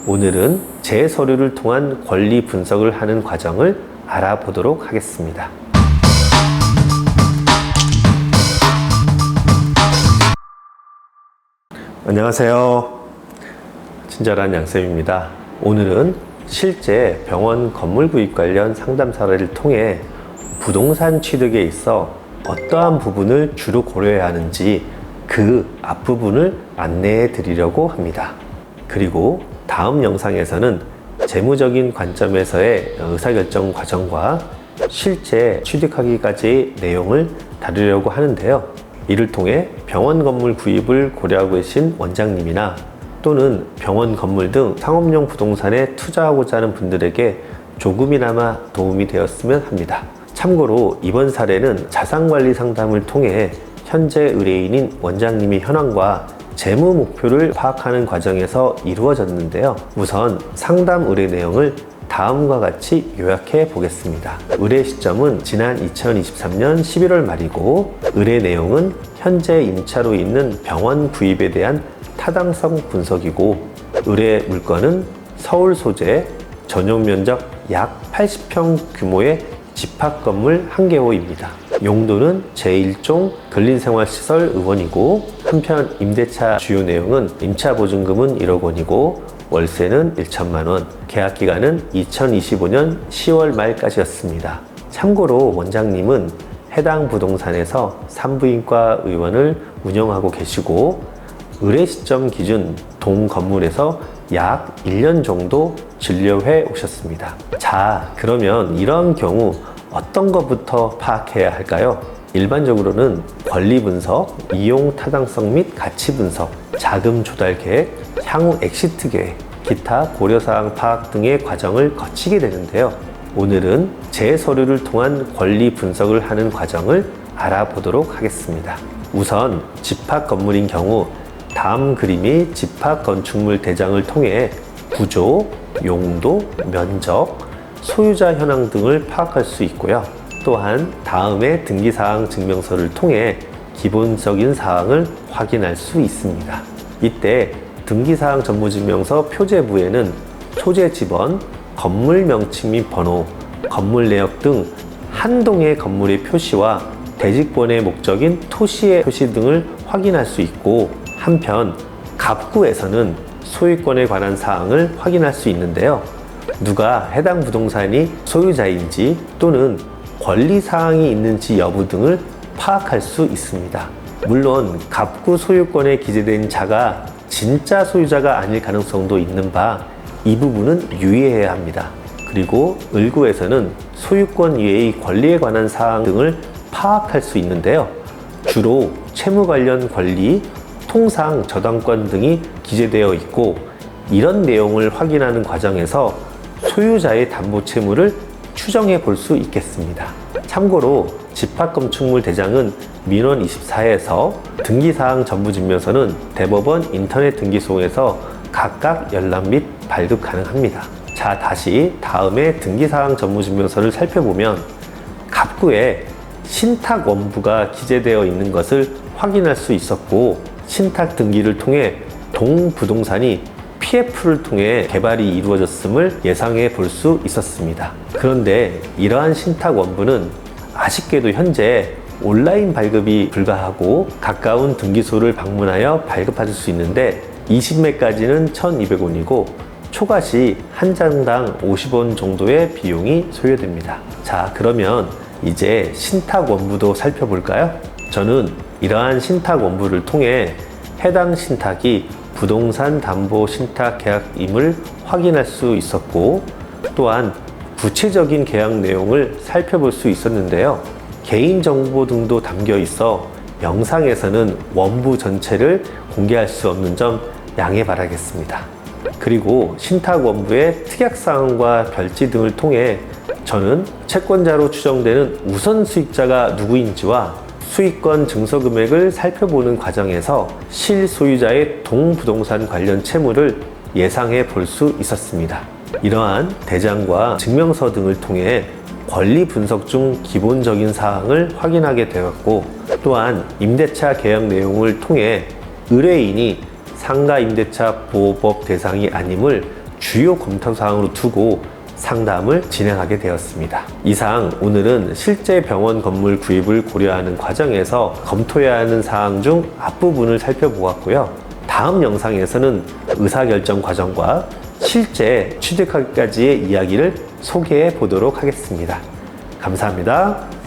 오늘은 제 서류를 통한 권리 분석을 하는 과정을 알아보도록 하겠습니다. 안녕하세요. 친절한 양쌤입니다. 오늘은 실제 병원 건물 구입 관련 상담 사례를 통해 부동산 취득에 있어 어떠한 부분을 주로 고려해야 하는지 그 앞부분을 안내해 드리려고 합니다. 그리고 다음 영상에서는 재무적인 관점에서의 의사결정 과정과 실제 취득하기까지의 내용을 다루려고 하는데요. 이를 통해 병원 건물 구입을 고려하고 계신 원장님이나 또는 병원 건물 등 상업용 부동산에 투자하고자 하는 분들에게 조금이나마 도움이 되었으면 합니다. 참고로 이번 사례는 자산관리 상담을 통해 현재 의뢰인인 원장님의 현황과 재무 목표를 파악하는 과정에서 이루어졌는데요. 우선 상담 의뢰 내용을 다음과 같이 요약해 보겠습니다. 의뢰 시점은 지난 2023년 11월 말이고 의뢰 내용은 현재 임차로 있는 병원 구입에 대한 타당성 분석이고 의뢰 물건은 서울 소재 전용 면적 약 80평 규모의 집합 건물 1개호입니다. 용도는 제1종 근린생활시설 의원이고 한편 임대차 주요 내용은 임차보증금은 1억 원이고 월세는 1천만 원, 계약기간은 2025년 10월 말까지였습니다. 참고로 원장님은 해당 부동산에서 산부인과 의원을 운영하고 계시고 의뢰 시점 기준 동 건물에서 약 1년 정도 진료해 오셨습니다. 자, 그러면 이런 경우 어떤 것부터 파악해야 할까요? 일반적으로는 권리 분석, 이용 타당성 및 가치 분석, 자금 조달 계획, 향후 엑시트 계획, 기타 고려사항 파악 등의 과정을 거치게 되는데요. 오늘은 제 서류를 통한 권리 분석을 하는 과정을 알아보도록 하겠습니다. 우선 집합 건물인 경우 다음 그림이 집합 건축물 대장을 통해 구조, 용도, 면적, 소유자 현황 등을 파악할 수 있고요. 또한 다음의 등기사항 증명서를 통해 기본적인 사항을 확인할 수 있습니다. 이때 등기사항 전무증명서 표제부에는 소재 지번, 건물 명칭 및 번호, 건물 내역 등 한 동의 건물의 표시와 대지권의 목적인 토시의 표시 등을 확인할 수 있고 한편 갑구에서는 소유권에 관한 사항을 확인할 수 있는데요. 누가 해당 부동산이 소유자인지 또는 권리사항이 있는지 여부 등을 파악할 수 있습니다. 물론 갑구 소유권에 기재된 자가 진짜 소유자가 아닐 가능성도 있는 바 이 부분은 유의해야 합니다. 그리고 을구에서는 소유권 이외의 권리에 관한 사항 등을 파악할 수 있는데요. 주로 채무 관련 권리, 통상 저당권 등이 기재되어 있고 이런 내용을 확인하는 과정에서 소유자의 담보 채무를 추정해 볼 수 있겠습니다. 참고로 집합건축물 대장은 민원 24에서 등기사항 전부증명서는 대법원 인터넷 등기소에서 각각 열람 및 발급 가능합니다. 자, 다시 다음에 등기사항 전부증명서를 살펴보면 갑구에 신탁 원부가 기재되어 있는 것을 확인할 수 있었고 신탁 등기를 통해 동 부동산이 PF를 통해 개발이 이루어졌음을 예상해 볼 수 있었습니다. 그런데 이러한 신탁 원부는 아쉽게도 현재 온라인 발급이 불가하고 가까운 등기소를 방문하여 발급받을 수 있는데 20매까지는 1,200원이고 초과 시 한 장당 50원 정도의 비용이 소요됩니다. 자, 그러면 이제 신탁 원부도 살펴볼까요? 저는 이러한 신탁 원부를 통해 해당 신탁이 부동산 담보 신탁 계약임을 확인할 수 있었고 또한 구체적인 계약 내용을 살펴볼 수 있었는데요. 개인정보 등도 담겨 있어 영상에서는 원부 전체를 공개할 수 없는 점 양해 바라겠습니다. 그리고 신탁 원부의 특약사항과 별지 등을 통해 저는 채권자로 추정되는 우선 수익자가 누구인지와 수익권 증서 금액을 살펴보는 과정에서 실소유자의 동부동산 관련 채무를 예상해 볼 수 있었습니다. 이러한 대장과 증명서 등을 통해 권리 분석 중 기본적인 사항을 확인하게 되었고 또한 임대차 계약 내용을 통해 의뢰인이 상가 임대차 보호법 대상이 아님을 주요 검토사항으로 두고 상담을 진행하게 되었습니다. 이상 오늘은 실제 병원 건물 구입을 고려하는 과정에서 검토해야 하는 사항 중 앞부분을 살펴보았고요. 다음 영상에서는 의사결정 과정과 실제 취득하기까지의 이야기를 소개해 보도록 하겠습니다. 감사합니다.